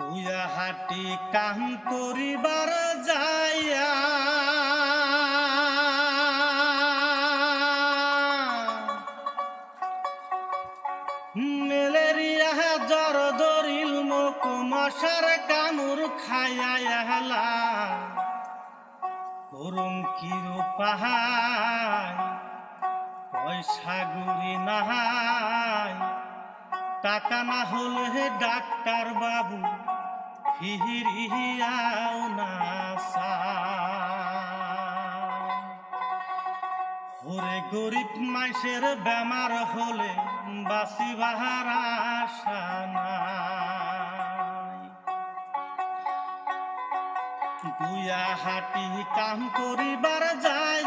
গুয়া হাটি কাম করিবার যাইয়া ম্যালেরিয়া জ্বর ধরিল মুখ মশার কামড় খাইয়া করুম কিরু পাহাই পয়সা গুড়ি নাহাই টাকা না হলে ডাক্তার বাবু ফিরিয়াও না ওরে গরিব মাইসের বেমার হলে বাঁচিবার আশা নাই। গুয়া হাটি কাম করিবার যায়